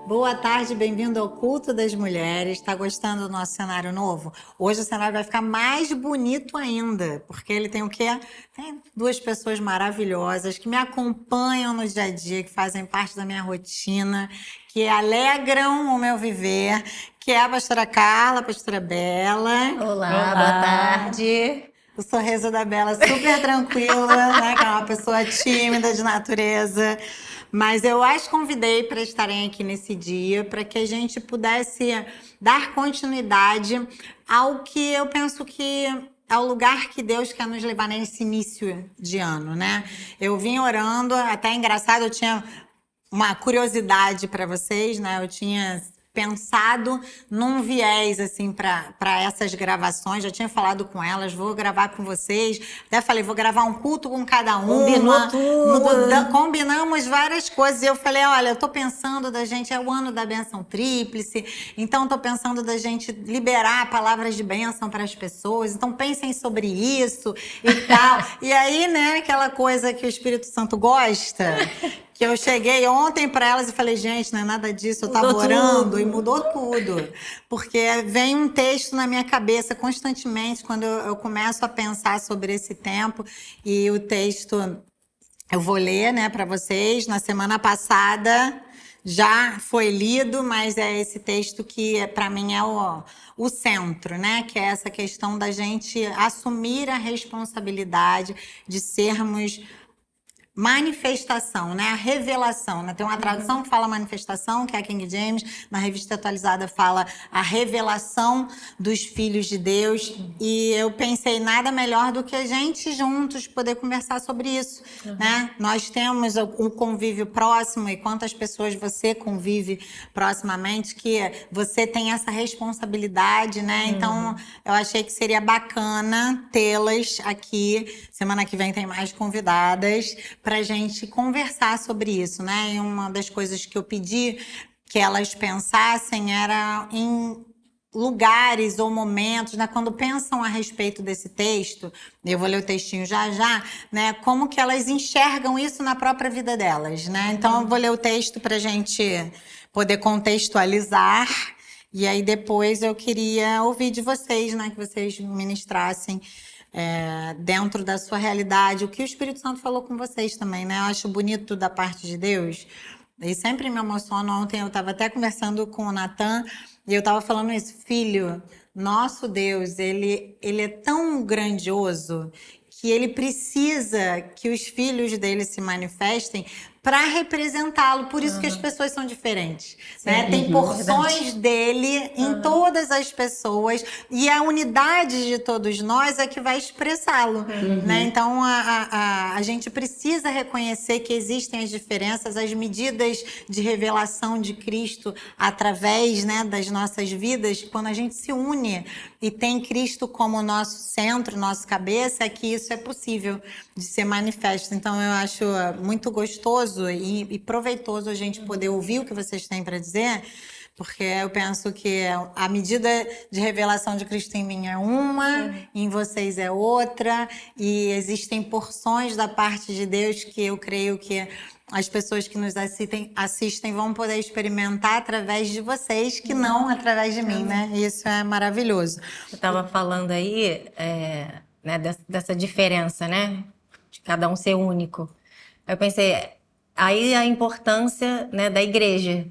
Boa tarde, bem-vindo ao Culto das Mulheres. Está gostando do nosso cenário novo? Hoje o cenário vai ficar mais bonito ainda, porque ele tem o quê? Tem duas pessoas maravilhosas que me acompanham no dia a dia, que fazem parte da minha rotina, que alegram o meu viver, que é a pastora Carla, a pastora Bela. Olá, boa tarde. O sorriso da Bela é super tranquila, né? Que é uma pessoa tímida de natureza. Mas eu as convidei para estarem aqui nesse dia, para que a gente pudesse dar continuidade ao que eu penso que é o lugar que Deus quer nos levar nesse início de ano, né? Eu vim orando, até engraçado, eu tinha uma curiosidade para vocês, né? Eu tinha pensado num viés assim para essas gravações, já tinha falado com elas, vou gravar com vocês, até falei, vou gravar um culto com cada uma. Combinou tudo. Combinamos várias coisas, e eu falei, olha, eu tô pensando da gente, é o ano da bênção tríplice, então tô pensando da gente liberar palavras de bênção para as pessoas, então pensem sobre isso e tal. E aí, né, aquela coisa que o Espírito Santo gosta, que eu cheguei ontem para elas e falei, gente, não é nada disso, eu estava orando e mudou tudo. Porque vem um texto na minha cabeça constantemente quando eu começo a pensar sobre esse tempo. E o texto eu vou ler, né, para vocês. Na semana passada já foi lido, mas é esse texto que para mim é o centro, né? Que é essa questão da gente assumir a responsabilidade de sermos manifestação, né? A revelação, né? Tem uma tradução que fala manifestação, que é a King James, na Revista Atualizada fala a revelação dos filhos de Deus, e eu pensei nada melhor do que a gente juntos poder conversar sobre isso, né? Nós temos um convívio próximo, e quantas pessoas você convive proximamente, que você tem essa responsabilidade, né? Então, eu achei que seria bacana tê-las aqui. Semana que vem tem mais convidadas para a gente conversar sobre isso, né? E uma das coisas que eu pedi que elas pensassem era em lugares ou momentos, né, quando pensam a respeito desse texto, eu vou ler o textinho já já, né, como que elas enxergam isso na própria vida delas, né? Então eu vou ler o texto para a gente poder contextualizar, e aí depois eu queria ouvir de vocês, né, que vocês ministrassem dentro da sua realidade, o que o Espírito Santo falou com vocês também, né? Eu acho bonito da parte de Deus, e sempre me emociono. Ontem eu estava até conversando com o Natan, e eu estava falando isso, filho, nosso Deus, ele é tão grandioso que ele precisa que os filhos dele se manifestem para representá-lo. Por isso que as pessoas são diferentes, né? Tem porções dele em todas as pessoas, e a unidade de todos nós é que vai expressá-lo, né? Então a gente precisa reconhecer que existem as diferenças, as medidas de revelação de Cristo através, né, das nossas vidas. Quando a gente se une e tem Cristo como nosso centro, nosso cabeça, é que isso é possível de ser manifesto. Então eu acho muito gostoso e proveitoso a gente poder ouvir o que vocês têm para dizer, porque eu penso que a medida de revelação de Cristo em mim é uma, em vocês é outra, e existem porções da parte de Deus que eu creio que as pessoas que nos assistem vão poder experimentar através de vocês, que não através de mim, né? Isso é maravilhoso. Eu estava falando aí, né, dessa diferença, né? De cada um ser único. Eu pensei, aí a importância, né, da igreja.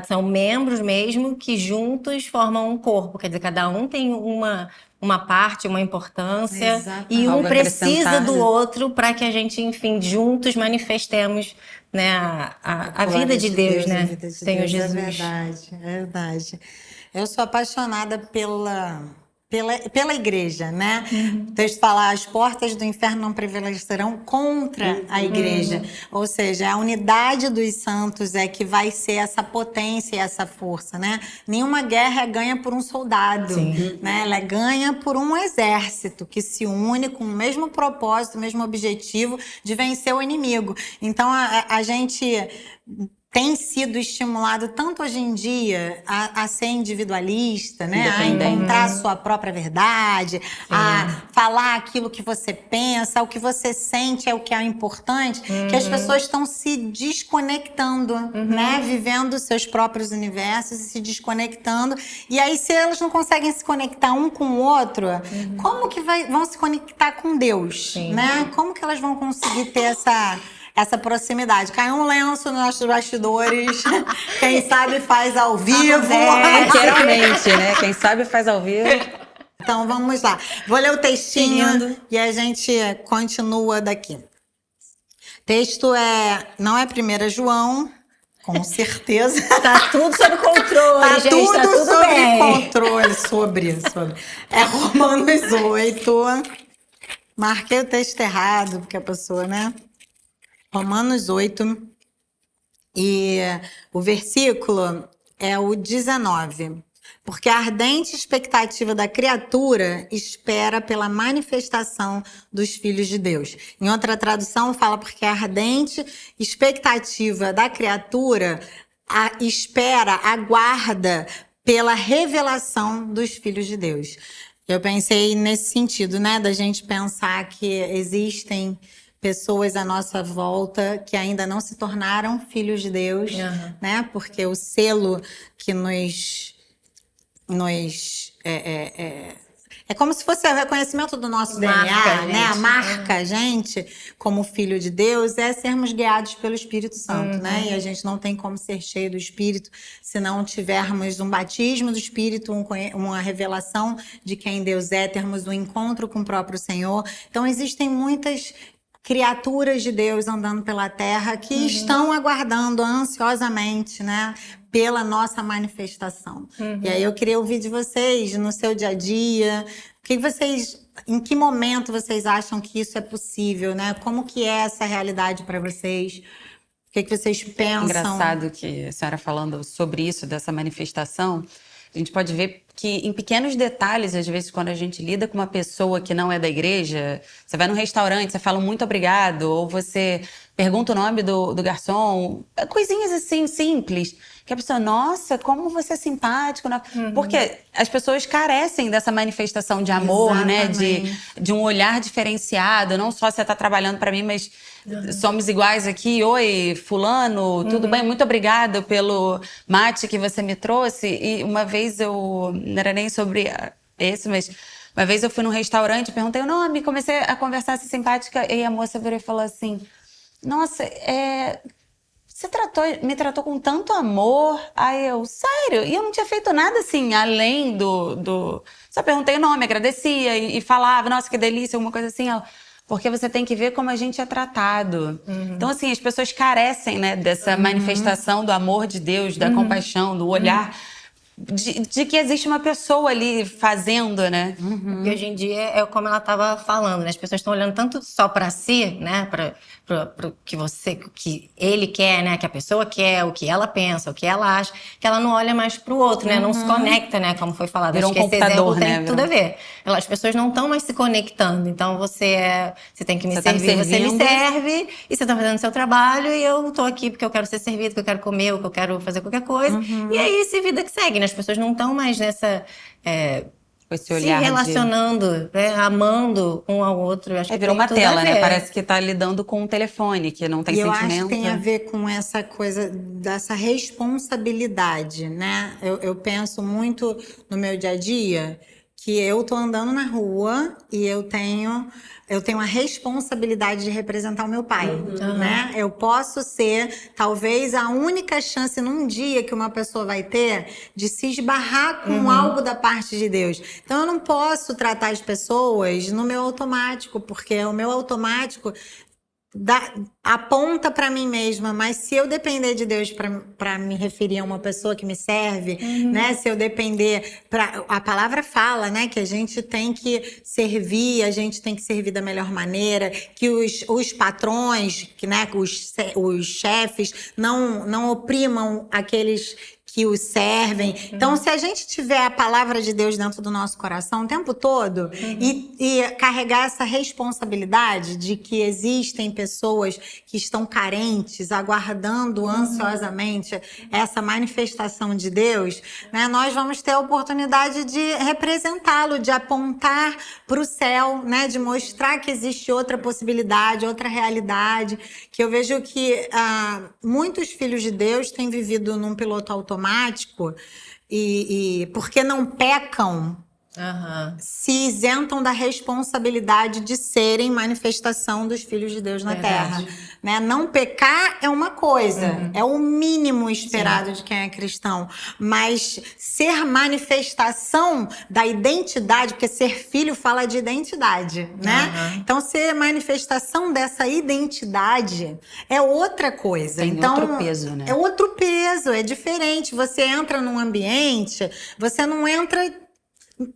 São membros mesmo que juntos formam um corpo. Quer dizer, cada um tem uma parte, uma importância. Exatamente. E um Algo precisa acrescentar, do né? outro para que a gente, enfim, juntos manifestemos, né, a vida de Deus, a né? vida de Senhor Deus, Jesus. é verdade, é verdade. Eu sou apaixonada pela igreja, né? O texto fala, as portas do inferno não prevalecerão contra a igreja. Ou seja, a unidade dos santos é que vai ser essa potência e essa força, né? Nenhuma guerra é ganha por um soldado, né? Ela é ganha por um exército que se une com o mesmo propósito, o mesmo objetivo de vencer o inimigo. Então, a gente tem sido estimulado tanto hoje em dia a ser individualista, né? A encontrar a sua própria verdade, a falar aquilo que você pensa, o que você sente é o que é importante, que as pessoas estão se desconectando, né? Vivendo seus próprios universos e se desconectando. E aí, se elas não conseguem se conectar um com o outro, como que vão se conectar com Deus, né? Como que elas vão conseguir ter essa proximidade? Caiu um lenço nos nossos bastidores. Quem sabe faz ao vivo. Literalmente, né? Quem sabe faz ao vivo. Então vamos lá. Vou ler o textinho e a gente continua daqui. Texto não é 1 João, com certeza. Tá tudo sob controle, Tá gente. tudo Tá tudo sob bem. controle. Sobre. É Romanos 8. Marquei o texto errado, porque a pessoa, né? Romanos 8. E o versículo é o 19. Porque a ardente expectativa da criatura espera pela manifestação dos filhos de Deus. Em outra tradução fala porque a ardente expectativa da criatura aguarda pela revelação dos filhos de Deus. Eu pensei nesse sentido, né, da gente pensar que existem pessoas à nossa volta que ainda não se tornaram filhos de Deus, né? Porque o selo que é como se fosse o reconhecimento do nosso DNA, né? A marca a gente como filho de Deus é sermos guiados pelo Espírito Santo, né? E a gente não tem como ser cheio do Espírito se não tivermos um batismo do Espírito, uma revelação de quem Deus é, termos um encontro com o próprio Senhor. Então existem muitas criaturas de Deus andando pela terra que estão aguardando ansiosamente, né, pela nossa manifestação. E aí eu queria ouvir de vocês, no seu dia a dia, em que momento vocês acham que isso é possível, né? Como que é essa realidade para vocês? O que vocês pensam? Engraçado que a senhora falando sobre isso, dessa manifestação, a gente pode ver que em pequenos detalhes, às vezes, quando a gente lida com uma pessoa que não é da igreja, você vai num restaurante, você fala um muito obrigado, ou você pergunta o nome do garçom, coisinhas assim, simples, que a pessoa, nossa, como você é simpático. Porque as pessoas carecem dessa manifestação de amor, Exatamente. né? De um olhar diferenciado, não só você está trabalhando para mim, mas somos iguais aqui. Oi, fulano, tudo bem? Muito obrigada pelo mate que você me trouxe. E uma vez não era nem sobre esse, mas uma vez eu fui num restaurante, perguntei o nome, comecei a conversar assim, simpática, e a moça virou e falou assim, nossa, você me tratou com tanto amor. Aí eu, sério? E eu não tinha feito nada assim, além Só perguntei o nome, agradecia e falava, nossa, que delícia, alguma coisa assim. Ela, porque você tem que ver como a gente é tratado. Então, assim, as pessoas carecem, né, dessa manifestação do amor de Deus, da compaixão, do olhar, de que existe uma pessoa ali fazendo, né? Porque hoje em dia é como ela estava falando, né? As pessoas estão olhando tanto só para si, né? Para o que ele quer, né? Que a pessoa quer, o que ela pensa, o que ela acha, que ela não olha mais para o outro, né? Não se conecta, né? Como foi falado. Virou Acho um que esse exemplo computador, né? tem tudo a ver. As pessoas não estão mais se conectando. Então você tem que me Você tá me servir, você me servindo. serve e você está fazendo o seu trabalho e eu tô aqui porque eu quero ser servido, porque eu quero comer, ou que eu quero fazer qualquer coisa. E é isso, e vida que segue, né? As pessoas não estão mais nessa Com esse se olhar relacionando, né? Amando um ao outro. Eu acho que virou tem uma tudo a tela, né? ver. Parece que tá lidando com um telefone, que não tem E eu sentimento. acho que tem a ver com essa coisa dessa responsabilidade, né? Eu penso muito no meu dia a dia que eu tô andando na rua e eu tenho a responsabilidade de representar o meu pai, né? Eu posso ser, talvez, a única chance num dia que uma pessoa vai ter de se esbarrar com algo da parte de Deus. Então, eu não posso tratar as pessoas no meu automático, porque o meu automático aponta para mim mesma, mas se eu depender de Deus para me referir a uma pessoa que me serve, né? Se eu depender, a palavra fala, né, que a gente tem que servir, a gente tem que servir da melhor maneira, que os patrões, que, né, os chefes não oprimam aqueles que o servem. Então, se a gente tiver a palavra de Deus dentro do nosso coração o tempo todo e carregar essa responsabilidade de que existem pessoas que estão carentes, aguardando ansiosamente essa manifestação de Deus, né, nós vamos ter a oportunidade de representá-lo, de apontar para o céu, né, de mostrar que existe outra possibilidade, outra realidade, que eu vejo que muitos filhos de Deus têm vivido num piloto automático e porque não pecam, se isentam da responsabilidade de serem manifestação dos filhos de Deus na terra. Né? Não pecar é uma coisa, é o mínimo esperado de quem é cristão, mas ser manifestação da identidade, porque ser filho fala de identidade, né? Então, ser manifestação dessa identidade é outra coisa. Tem então, outro peso, né? É outro peso, é diferente. Você entra num ambiente, você não entra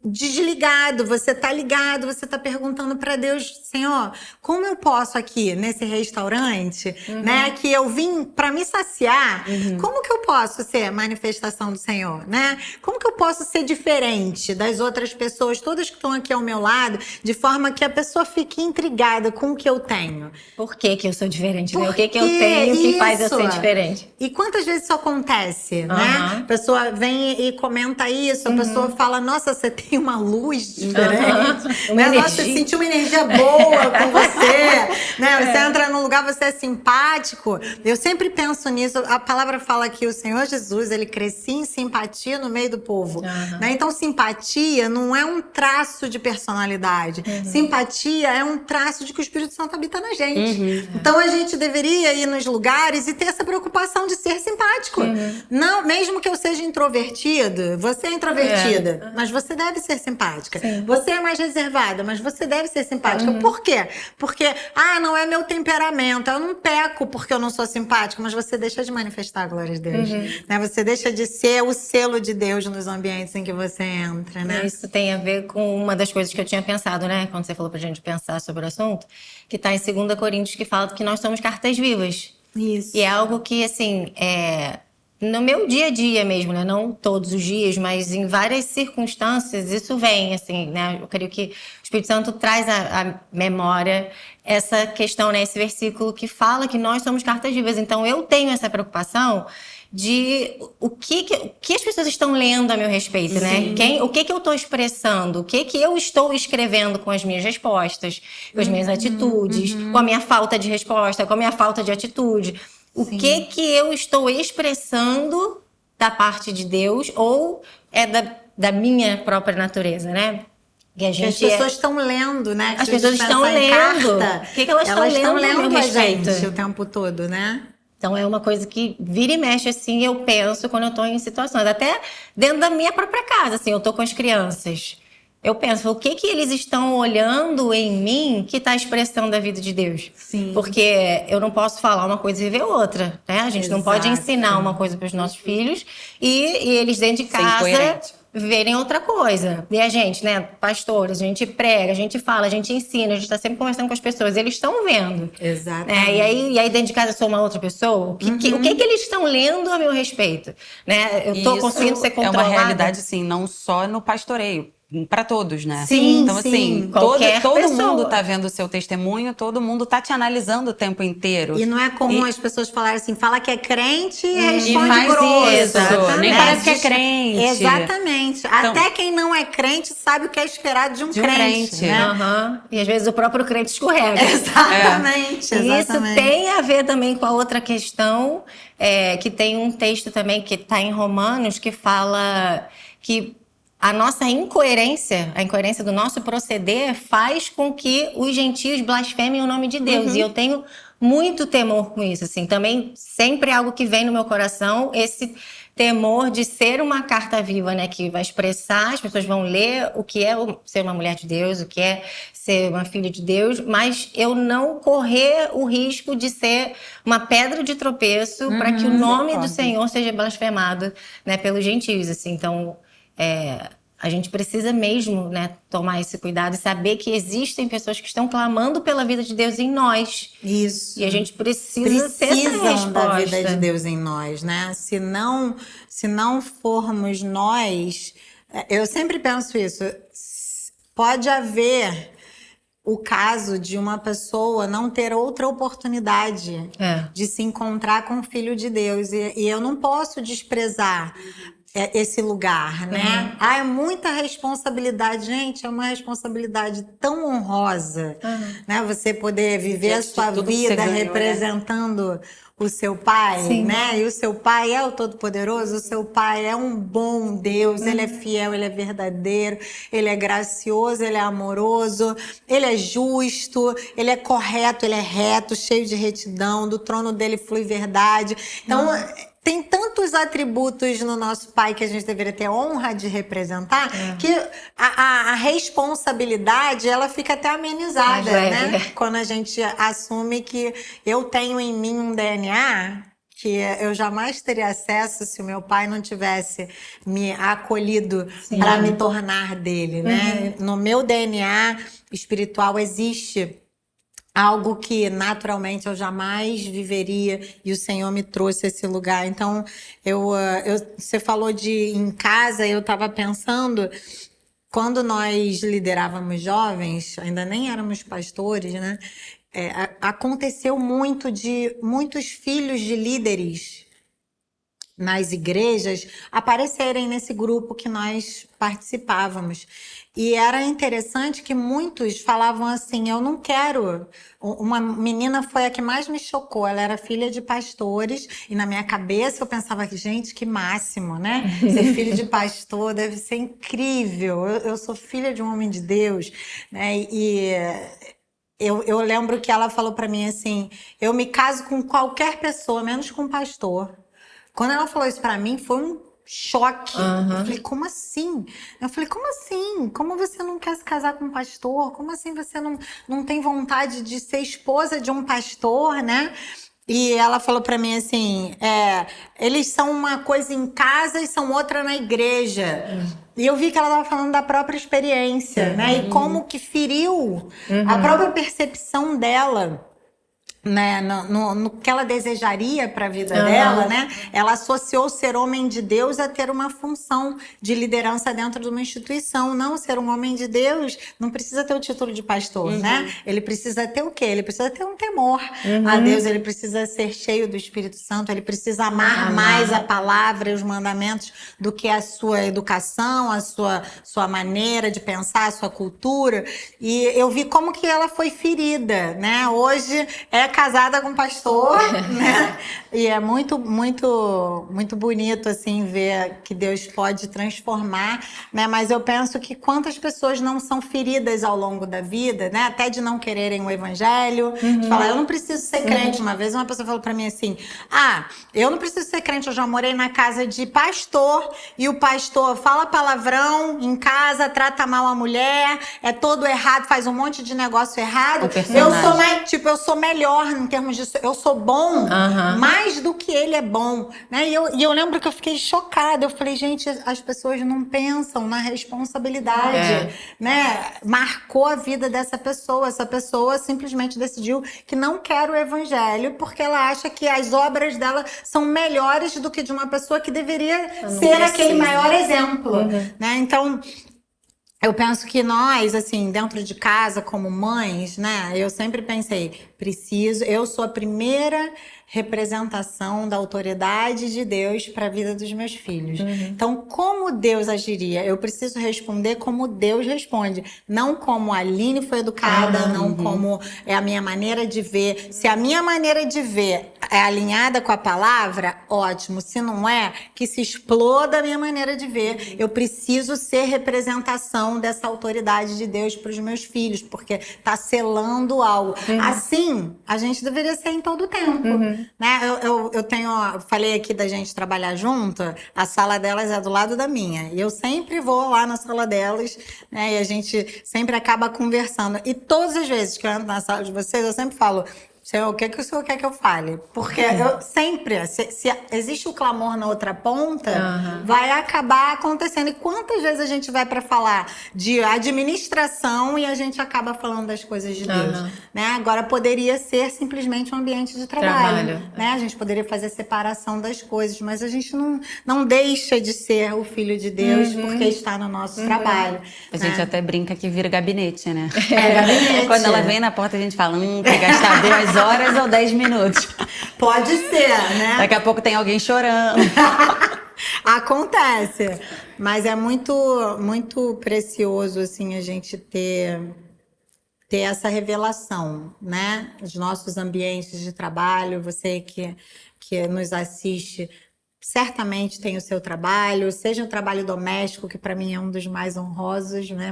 desligado, você tá ligado, você tá perguntando para Deus, Senhor, como eu posso aqui nesse restaurante, né, que eu vim para me saciar, como que eu posso ser manifestação do Senhor, né? Como que eu posso ser diferente das outras pessoas, todas que estão aqui ao meu lado, de forma que a pessoa fique intrigada com o que eu tenho? Por que eu sou diferente? Né? O que eu tenho que faz eu ser diferente? E quantas vezes isso acontece, né? A pessoa vem e comenta isso, a pessoa fala, nossa, você tem uma luz diferente. Uma energia. Nossa, você sentiu uma energia boa com você. Né? Você entra num lugar, você é simpático. Eu sempre penso nisso. A palavra fala que o Senhor Jesus, ele crescia em simpatia no meio do povo. Né? Então, simpatia não é um traço de personalidade. Simpatia é um traço de que o Espírito Santo habita na gente. Então, a gente deveria ir nos lugares e ter essa preocupação de ser simpático. Não, mesmo que eu seja introvertido, você é introvertida, mas você deve ser simpática. Você é mais reservada, mas você deve ser simpática. Por quê? Porque, não é meu temperamento, eu não peco porque eu não sou simpática, mas você deixa de manifestar a glória de Deus. Né? Você deixa de ser o selo de Deus nos ambientes em que você entra, né? Isso tem a ver com uma das coisas que eu tinha pensado, né? Quando você falou pra gente pensar sobre o assunto, que tá em 2 Coríntios, que fala que nós somos cartas vivas. Isso. E é algo que, assim, no meu dia a dia mesmo, né? Não todos os dias, mas em várias circunstâncias isso vem, assim, né? Eu creio que o Espírito Santo traz à memória essa questão, né? Esse versículo que fala que nós somos cartas vivas. Então, eu tenho essa preocupação de o que as pessoas estão lendo a meu respeito, né? O que eu estou expressando, o que eu estou escrevendo com as minhas respostas, com as minhas atitudes, com a minha falta de resposta, com a minha falta de atitude. O que eu estou expressando da parte de Deus ou é da minha própria natureza, né? Que as pessoas estão lendo, né? As pessoas estão lendo. Carta, o que elas estão lendo a gente o tempo todo, né? Então, é uma coisa que vira e mexe, assim, eu penso quando eu tô em situações. Até dentro da minha própria casa, assim, eu tô com as crianças. Eu penso, o que eles estão olhando em mim que está expressando a vida de Deus? Sim. Porque eu não posso falar uma coisa e viver outra, né? A gente não pode ensinar uma coisa para os nossos filhos e eles dentro de casa verem outra coisa. E a gente, né, pastores, a gente prega, a gente fala, a gente ensina, a gente está sempre conversando com as pessoas. Eles estão vendo. Exatamente. E aí dentro de casa eu sou uma outra pessoa. O que eles estão lendo a meu respeito? Né? Eu estou conseguindo ser controlada. É uma realidade, assim, não só no pastoreio. Para todos, né? Sim, então, assim, todo mundo tá vendo o seu testemunho, todo mundo tá te analisando o tempo inteiro. E não é comum as pessoas falarem assim, fala que é crente e responde e faz grosso. Isso, nem parece que é crente. Exatamente. Então, até quem não é crente sabe o que é esperado de um crente. Né? E às vezes o próprio crente escorrega. Exatamente. E isso tem a ver também com a outra questão, que tem um texto também que está em Romanos, que fala que a nossa incoerência, a incoerência do nosso proceder faz com que os gentios blasfemem o nome de Deus. E eu tenho muito temor com isso, assim. Também sempre é algo que vem no meu coração, esse temor de ser uma carta viva, né? Que vai expressar, as pessoas vão ler o que é ser uma mulher de Deus, o que é ser uma filha de Deus, mas eu não correr o risco de ser uma pedra de tropeço para que o nome do Senhor seja blasfemado, né? Pelos gentios, assim. Então, a gente precisa mesmo, né, tomar esse cuidado e saber que existem pessoas que estão clamando pela vida de Deus em nós. Isso. E a gente precisa ter essa Precisam da vida de resposta. Deus em nós, né? Se não formos nós, eu sempre penso isso. Pode haver o caso de uma pessoa não ter outra oportunidade de se encontrar com o Filho de Deus. E eu não posso desprezar esse lugar, né? É muita responsabilidade. Gente, é uma responsabilidade tão honrosa, né? Você poder viver a sua vida representando o seu pai, né? E o seu pai é o Todo-Poderoso, o seu pai é um bom Deus, ele é fiel, ele é verdadeiro, ele é gracioso, ele é amoroso, ele é justo, ele é correto, ele é reto, cheio de retidão, do trono dele flui verdade. Então, tem tantos atributos no nosso pai que a gente deveria ter honra de representar, que a responsabilidade, ela fica até amenizada, né? Quando a gente assume que eu tenho em mim um DNA que eu jamais teria acesso se o meu pai não tivesse me acolhido para me tornar dele, né? No meu DNA espiritual existe algo que naturalmente eu jamais viveria e o Senhor me trouxe a esse lugar. Então, você falou de em casa, eu estava pensando, quando nós liderávamos jovens, ainda nem éramos pastores, né? Aconteceu muito de muitos filhos de líderes nas igrejas aparecerem nesse grupo que nós participávamos. E era interessante que muitos falavam assim, eu não quero... Uma menina foi a que mais me chocou, ela era filha de pastores, e na minha cabeça eu pensava, gente, que máximo, né? Ser filho de pastor deve ser incrível, eu sou filha de um homem de Deus, né? E eu lembro que ela falou para mim assim, eu me caso com qualquer pessoa, menos com pastor. Quando ela falou isso pra mim, foi um choque. Eu falei, como assim? Eu falei, como assim? Como você não quer se casar com um pastor? Como assim você não tem vontade de ser esposa de um pastor, né? E ela falou pra mim assim, eles são uma coisa em casa e são outra na igreja. E eu vi que ela estava falando da própria experiência, né? E como que feriu a própria percepção dela, né, no que ela desejaria para a vida dela, né? Ela associou ser homem de Deus a ter uma função de liderança dentro de uma instituição. Não, ser um homem de Deus não precisa ter o título de pastor, né? Ele precisa ter o quê? Ele precisa ter um temor a Deus, ele precisa ser cheio do Espírito Santo, ele precisa amar mais a palavra e os mandamentos do que a sua educação, a sua maneira de pensar, a sua cultura. E eu vi como que ela foi ferida, né? Hoje casada com um pastor, né? E é muito, muito, muito bonito, assim, ver que Deus pode transformar, né? Mas eu penso que quantas pessoas não são feridas ao longo da vida, né? Até de não quererem o evangelho, de falar, eu não preciso ser crente. Uma vez uma pessoa falou pra mim assim, eu não preciso ser crente, eu já morei na casa de pastor, e o pastor fala palavrão em casa, trata mal a mulher, é todo errado, faz um monte de negócio errado. Eu sou melhor em termos disso, eu sou bom mais do que ele é bom, né? E eu lembro que eu fiquei chocada, eu falei, gente, as pessoas não pensam na responsabilidade, né? Marcou a vida dessa pessoa, essa pessoa simplesmente decidiu que não quer o evangelho porque ela acha que as obras dela são melhores do que de uma pessoa que deveria ser aquele maior exemplo, né? Então, eu penso que nós, assim, dentro de casa, como mães, né? Eu sempre pensei, eu sou a primeira representação da autoridade de Deus para a vida dos meus filhos. Então, como Deus agiria? Eu preciso responder como Deus responde. Não como a Aline foi educada, não como é a minha maneira de ver. Se a minha maneira de ver é alinhada com a palavra, ótimo. Se não é, que se exploda a minha maneira de ver. Eu preciso ser representação dessa autoridade de Deus para os meus filhos, porque está selando algo. Assim, a gente deveria ser em todo o tempo, né? Eu falei aqui da gente trabalhar junto, a sala delas é do lado da minha, e eu sempre vou lá na sala delas, né? E a gente sempre acaba conversando. E todas as vezes que eu entro na sala de vocês, eu sempre falo, Senhor, o que o Senhor quer que eu fale? Porque eu sempre, se existe o clamor na outra ponta, vai acabar acontecendo. E quantas vezes a gente vai para falar de administração e a gente acaba falando das coisas de Deus, né? Agora poderia ser simplesmente um ambiente de trabalho, né? A gente poderia fazer separação das coisas, mas a gente não deixa de ser o filho de Deus porque está no nosso trabalho. A gente até brinca que vira gabinete, né? É gabinete. Quando ela vem na porta, a gente fala, quer gastar 2 horas ou 10 minutos? Pode ser, né? Daqui a pouco tem alguém chorando. Acontece. Mas é muito, muito precioso, assim, a gente ter essa revelação, né? Os nossos ambientes de trabalho, você que nos assiste, certamente tem o seu trabalho, seja um trabalho doméstico, que para mim é um dos mais honrosos, né?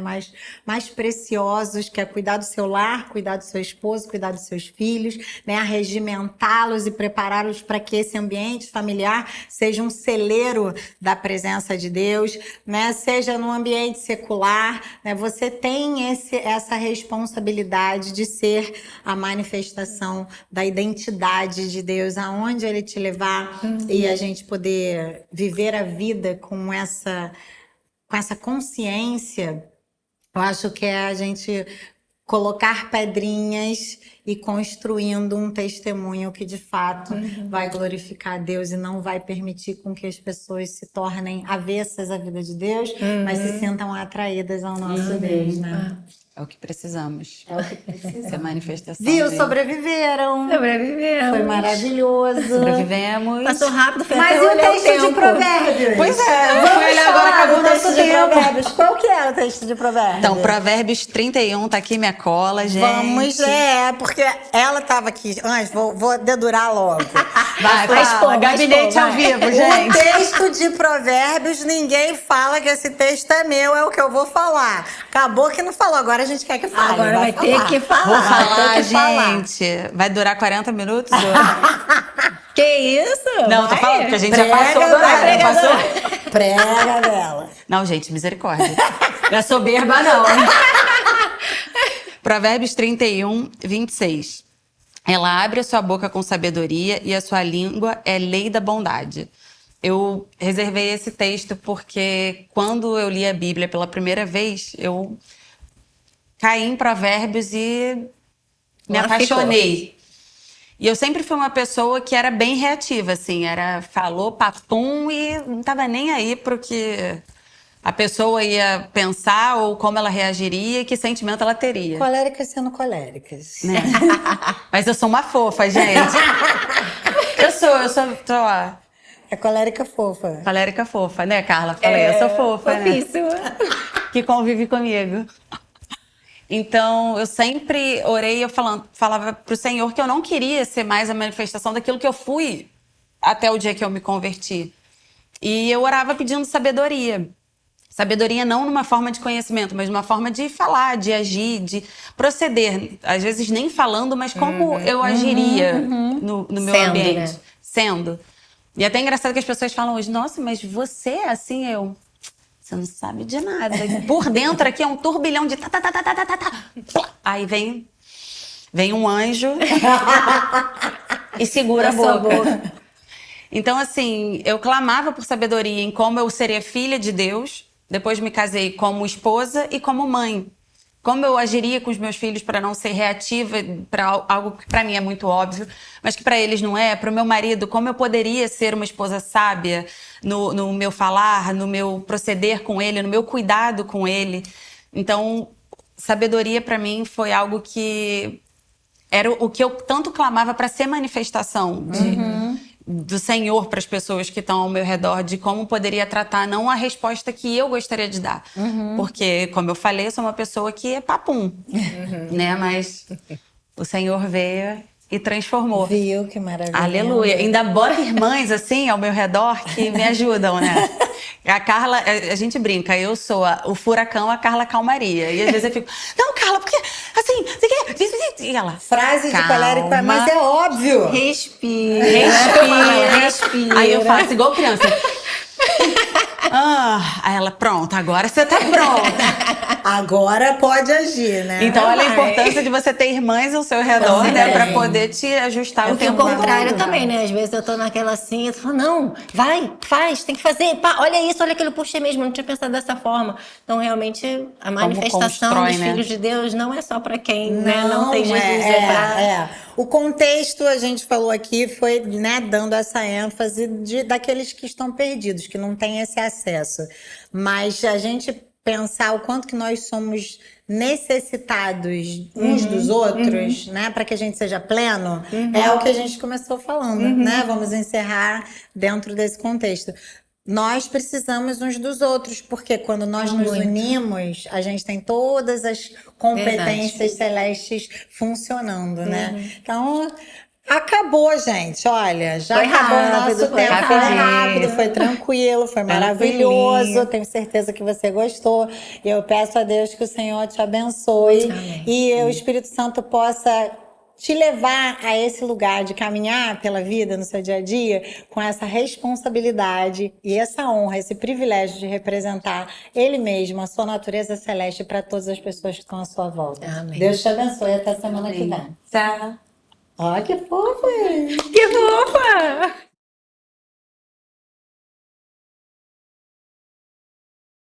mais preciosos, que é cuidar do seu lar, cuidar do seu esposo, cuidar dos seus filhos, né? Arregimentá-los e prepará-los para que esse ambiente familiar seja um celeiro da presença de Deus, né? Seja no ambiente secular, né? Você tem essa responsabilidade de ser a manifestação da identidade de Deus, aonde Ele te levar, e a gente poder viver a vida com essa consciência. Eu acho que é a gente colocar pedrinhas e construindo um testemunho que de fato vai glorificar a Deus e não vai permitir com que as pessoas se tornem avessas à vida de Deus, mas se sintam atraídas ao nosso Deus, né? É o que precisamos. É o que precisa. Essa manifestação. Viu? dele. Sobreviveram. Sobrevivemos. Foi maravilhoso. Sobrevivemos. Passou rápido, foi Mas até e o olhar o texto tempo. de Provérbios? Pois é, eu Vamos fui olhar agora, falar acabou do o nosso texto de tempo. Provérbios. Qual que é o texto de Provérbios? Então, Provérbios 31, tá aqui minha cola, gente. Vamos, porque ela estava aqui. Antes, vou dedurar logo. Vai, expor, gabinete vai ao expor, vivo, O gente. texto de Provérbios, ninguém fala que esse texto é meu, é o que eu vou falar. Acabou que não falou, agora a gente quer que fale. Agora vai ter que falar. Vou falar, Vai ter que falar. gente. Vai durar 40 minutos? Que isso? Não, tô Vai. falando que a gente Prega, já passou do vai, horário, prega, não passou? Prega dela. Não, gente, misericórdia. Não é soberba, não. Provérbios 31, 26. Ela abre a sua boca com sabedoria e a sua língua é lei da bondade. Eu reservei esse texto porque quando eu li a Bíblia pela primeira vez, eu caí em Provérbios e me Lá apaixonei. E eu sempre fui uma pessoa que era bem reativa, assim, falou papum e não tava nem aí pro que a pessoa ia pensar ou como ela reagiria e que sentimento ela teria. Coléricas sendo coléricas. Né? Mas eu sou uma fofa, gente. Eu sou ó, É colérica fofa. colérica fofa, né, Carla? Falei, eu sou fofa, né? Fofíssima. Que convive comigo. Então, eu sempre orei, eu falava pro Senhor que eu não queria ser mais a manifestação daquilo que eu fui até o dia que eu me converti. E eu orava pedindo sabedoria. Sabedoria não numa forma de conhecimento, mas numa forma de falar, de agir, de proceder. Às vezes nem falando, mas como eu agiria no meu Sendo, ambiente. né? Sendo. E é até engraçado que as pessoas falam hoje, nossa, mas você é assim, você não sabe de nada. Por dentro aqui é um turbilhão de tá. Aí vem um anjo e segura a boca. Então, assim, eu clamava por sabedoria em como eu seria filha de Deus. Depois me casei como esposa e como mãe. Como eu agiria com os meus filhos para não ser reativa para algo que para mim é muito óbvio, mas que para eles não é. Para o meu marido, como eu poderia ser uma esposa sábia no meu falar, no meu proceder com ele, no meu cuidado com ele. Então, sabedoria para mim foi algo que era o que eu tanto clamava para ser manifestação do Senhor para as pessoas que estão ao meu redor, de como poderia tratar, não a resposta que eu gostaria de dar. Porque, como eu falei, eu sou uma pessoa que é papum, né? Mas o Senhor veio e transformou. Viu? Que maravilha. Aleluia. Ainda bota irmãs, assim, ao meu redor que me ajudam, né? A Carla, a gente brinca, eu sou o furacão, a Carla calmaria. E às vezes eu fico, não, Carla, porque, assim, e ela... Frase de calma. colérico, mas é óbvio. Respira. Respira. Aí eu faço igual criança. Aí ela, pronto, agora você tá pronta. Agora pode agir, né? Então, olha a Vai. importância de você ter irmãs ao seu redor, Sim. né? Pra poder te ajustar o Eu fico tempo ao contrário todo. também, né? Às vezes eu tô naquela assim, eu falo, não, vai, faz, tem que fazer. Pá, olha isso, olha aquilo, puxei mesmo, não tinha pensado dessa forma. Então, realmente, a manifestação constrói, dos né? filhos de Deus não é só pra quem né, não tem Jesus, é. O contexto, a gente falou aqui, foi, né, dando essa ênfase daqueles que estão perdidos, que não têm esse acesso. Mas a gente pensar o quanto que nós somos necessitados uns dos outros, né, para que a gente seja pleno, é o que a gente começou falando, né? Vamos encerrar dentro desse contexto. Nós precisamos uns dos outros, porque quando nós nos unimos, a gente tem todas as competências celestes funcionando, né? Então, acabou, gente. Olha, já Foi acabou o rápido, nosso foi tempo. Foi rapidinho. rápido, foi tranquilo, foi maravilhoso. Tranquilinho. Tenho certeza que você gostou. E eu peço a Deus que o Senhor te abençoe. Amém. E o Espírito Santo possa te levar a esse lugar de caminhar pela vida no seu dia a dia com essa responsabilidade e essa honra, esse privilégio de representar Ele mesmo, a sua natureza celeste para todas as pessoas que estão à sua volta. Amém. Deus te abençoe até semana que vem. Tchau. Ó, que fofo! Que fofa!